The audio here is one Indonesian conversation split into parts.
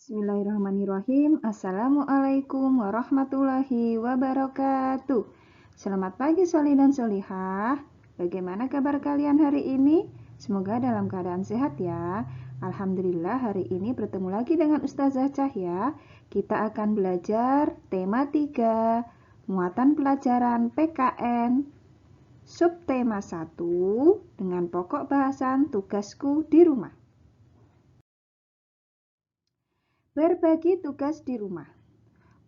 Bismillahirrahmanirrahim. Assalamualaikum warahmatullahi wabarakatuh. Selamat pagi Soli dan Solihah. Bagaimana kabar kalian hari ini? Semoga dalam keadaan sehat ya. Alhamdulillah hari ini bertemu lagi dengan Ustazah Cahya. Kita akan belajar tema 3, muatan pelajaran PKN. Subtema 1 dengan pokok bahasan tugasku di rumah. Berbagi tugas di rumah.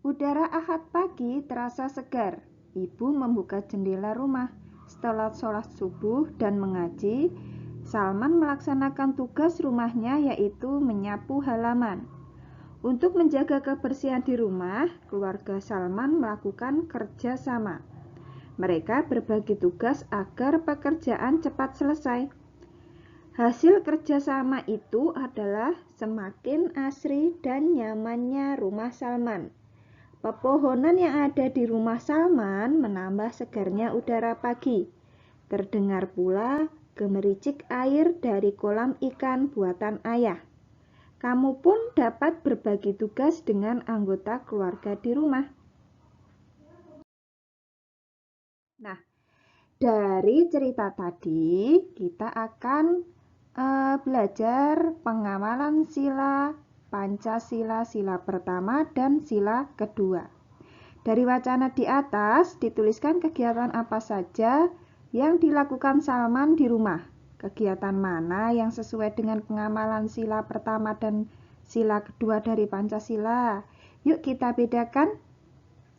Udara Ahad pagi terasa segar. Ibu membuka jendela rumah. Setelah sholat subuh dan mengaji, Salman melaksanakan tugas rumahnya yaitu menyapu halaman. Untuk menjaga kebersihan di rumah, keluarga Salman melakukan kerja sama. Mereka berbagi tugas agar pekerjaan cepat selesai. Hasil kerjasama itu adalah semakin asri dan nyamannya rumah Salman. Pepohonan yang ada di rumah Salman menambah segarnya udara pagi. Terdengar pula gemericik air dari kolam ikan buatan ayah. Kamu pun dapat berbagi tugas dengan anggota keluarga di rumah. Nah, dari cerita tadi kita akan belajar pengamalan sila Pancasila, sila pertama dan sila kedua. Dari wacana di atas dituliskan kegiatan apa saja yang dilakukan Salman di rumah. Kegiatan mana yang sesuai dengan pengamalan sila pertama dan sila kedua dari Pancasila? Yuk kita bedakan.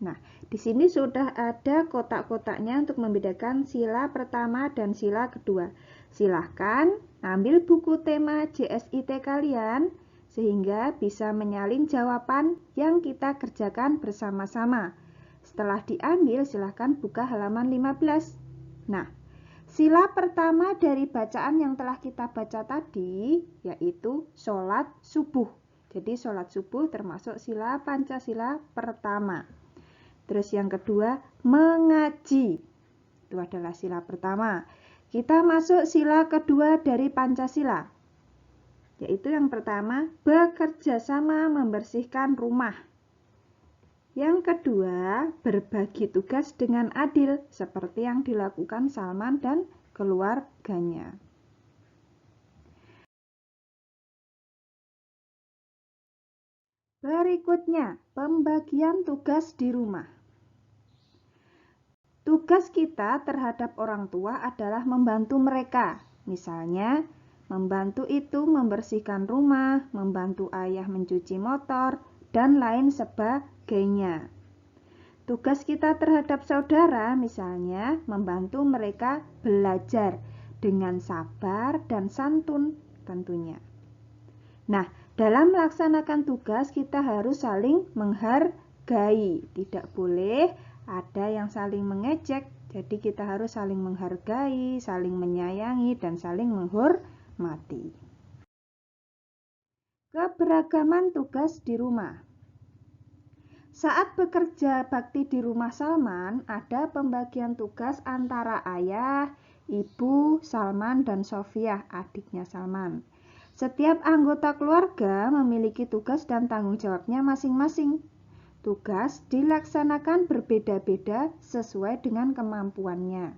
Nah, di sini sudah ada kotak-kotaknya untuk membedakan sila pertama dan sila kedua. Silahkan ambil buku tema JSIT kalian sehingga bisa menyalin jawaban yang kita kerjakan bersama-sama. Setelah diambil, silahkan buka halaman 15. Nah, sila pertama dari bacaan yang telah kita baca tadi yaitu sholat subuh. Jadi sholat subuh termasuk sila Pancasila pertama. Terus yang kedua, mengaji. Itu adalah sila pertama. Kita masuk sila kedua dari Pancasila. Yaitu yang pertama, bekerja sama membersihkan rumah. Yang kedua, berbagi tugas dengan adil seperti yang dilakukan Salman dan keluarganya. Berikutnya, pembagian tugas di rumah. Tugas kita terhadap orang tua adalah membantu mereka. Misalnya, membantu itu membersihkan rumah, membantu ayah mencuci motor, dan lain sebagainya. Tugas kita terhadap saudara, misalnya, membantu mereka belajar dengan sabar dan santun tentunya. Nah, dalam melaksanakan tugas kita harus saling menghargai. Tidak boleh ada yang saling mengejek. Jadi kita harus saling menghargai, saling menyayangi, dan saling menghormati. Keberagaman tugas di rumah. Saat bekerja bakti di rumah Salman, ada pembagian tugas antara ayah, ibu, Salman, dan Sofiah, adiknya Salman. Setiap anggota keluarga memiliki tugas dan tanggung jawabnya masing-masing. Tugas dilaksanakan berbeda-beda sesuai dengan kemampuannya.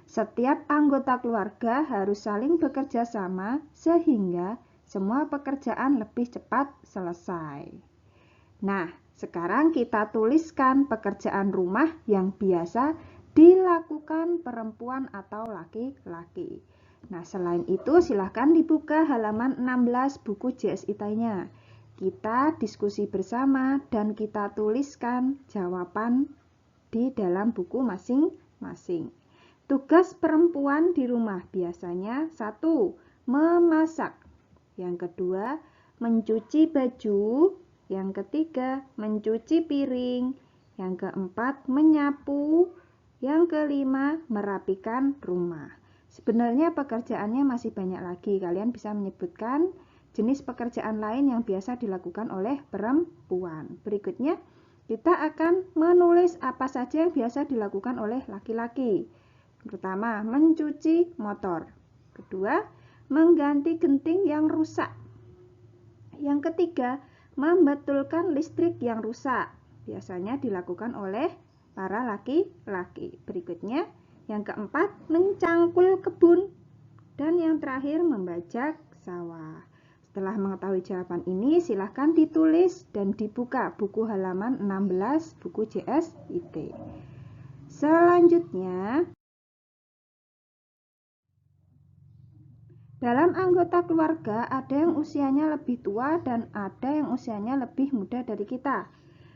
Setiap anggota keluarga harus saling bekerja sama sehingga semua pekerjaan lebih cepat selesai. Nah, sekarang kita tuliskan pekerjaan rumah yang biasa dilakukan perempuan atau laki-laki. Nah, selain itu silahkan dibuka halaman 16 buku JSIT-nya. Kita diskusi bersama dan kita tuliskan jawaban di dalam buku masing-masing. Tugas perempuan di rumah biasanya 1. Memasak. Yang kedua, mencuci baju. Yang ketiga, mencuci piring. Yang keempat, menyapu. Yang kelima, merapikan rumah. Sebenarnya pekerjaannya masih banyak lagi. Kalian bisa menyebutkan jenis pekerjaan lain yang biasa dilakukan oleh perempuan. Berikutnya, kita akan menulis apa saja yang biasa dilakukan oleh laki-laki. Pertama, mencuci motor. Kedua, mengganti genting yang rusak. Yang ketiga, membetulkan listrik yang rusak. Biasanya dilakukan oleh para laki-laki. Berikutnya, yang keempat, mencangkul kebun. Dan yang terakhir, membajak sawah. Setelah mengetahui jawaban ini, silahkan ditulis dan dibuka buku halaman 16 buku JSIT. Selanjutnya, dalam anggota keluarga ada yang usianya lebih tua dan ada yang usianya lebih muda dari kita.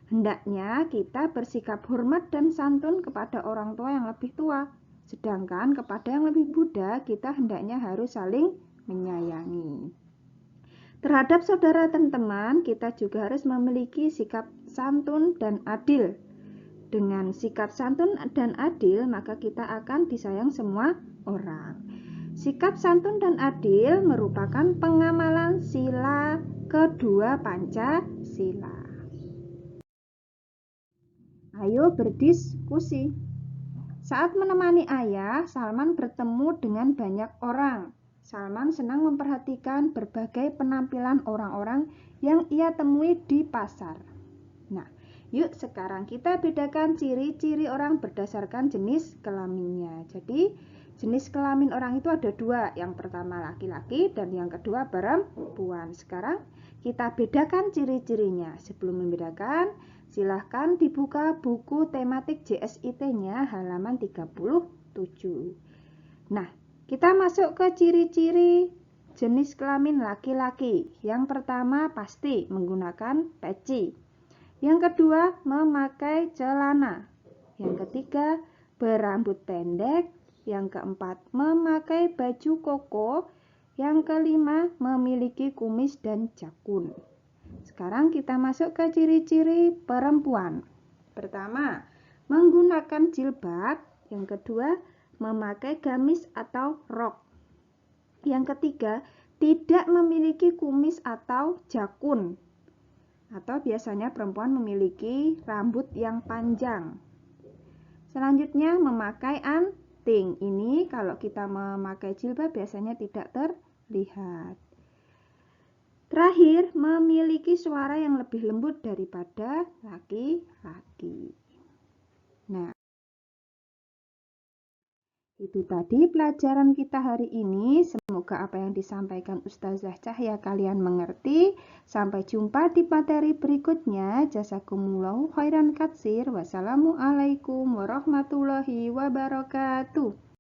Hendaknya kita bersikap hormat dan santun kepada orang tua yang lebih tua. Sedangkan kepada yang lebih muda kita hendaknya harus saling menyayangi. Terhadap saudara dan teman, kita juga harus memiliki sikap santun dan adil. Dengan sikap santun dan adil, maka kita akan disayang semua orang. Sikap santun dan adil merupakan pengamalan sila kedua Pancasila. Ayo berdiskusi. Saat menemani ayah, Salman bertemu dengan banyak orang. Salman senang memperhatikan berbagai penampilan orang-orang yang ia temui di pasar. Nah, yuk sekarang kita bedakan ciri-ciri orang berdasarkan jenis kelaminnya. Jadi, jenis kelamin orang itu ada dua. Yang pertama laki-laki dan yang kedua perempuan. Sekarang kita bedakan ciri-cirinya. Sebelum membedakan, silahkan dibuka buku tematik JSIT-nya halaman 37. Nah, kita masuk ke ciri-ciri jenis kelamin laki-laki. Yang pertama pasti menggunakan peci. Yang kedua memakai celana. Yang ketiga berambut pendek. Yang keempat memakai baju koko. Yang kelima memiliki kumis dan jakun. Sekarang kita masuk ke ciri-ciri perempuan. Pertama, menggunakan jilbab. Yang kedua, memakai gamis atau rok. Yang ketiga, tidak memiliki kumis atau jakun. Atau biasanya perempuan memiliki rambut yang panjang. Selanjutnya, memakai anting. Ini kalau kita memakai jilbab biasanya tidak terlihat. Terakhir, memiliki suara yang lebih lembut daripada laki-laki. Nah, itu tadi pelajaran kita hari ini. Semoga apa yang disampaikan Ustazah Cahya kalian mengerti. Sampai jumpa di materi berikutnya. Jazakumullahu khairan katsir. Wassalamualaikum warahmatullahi wabarakatuh.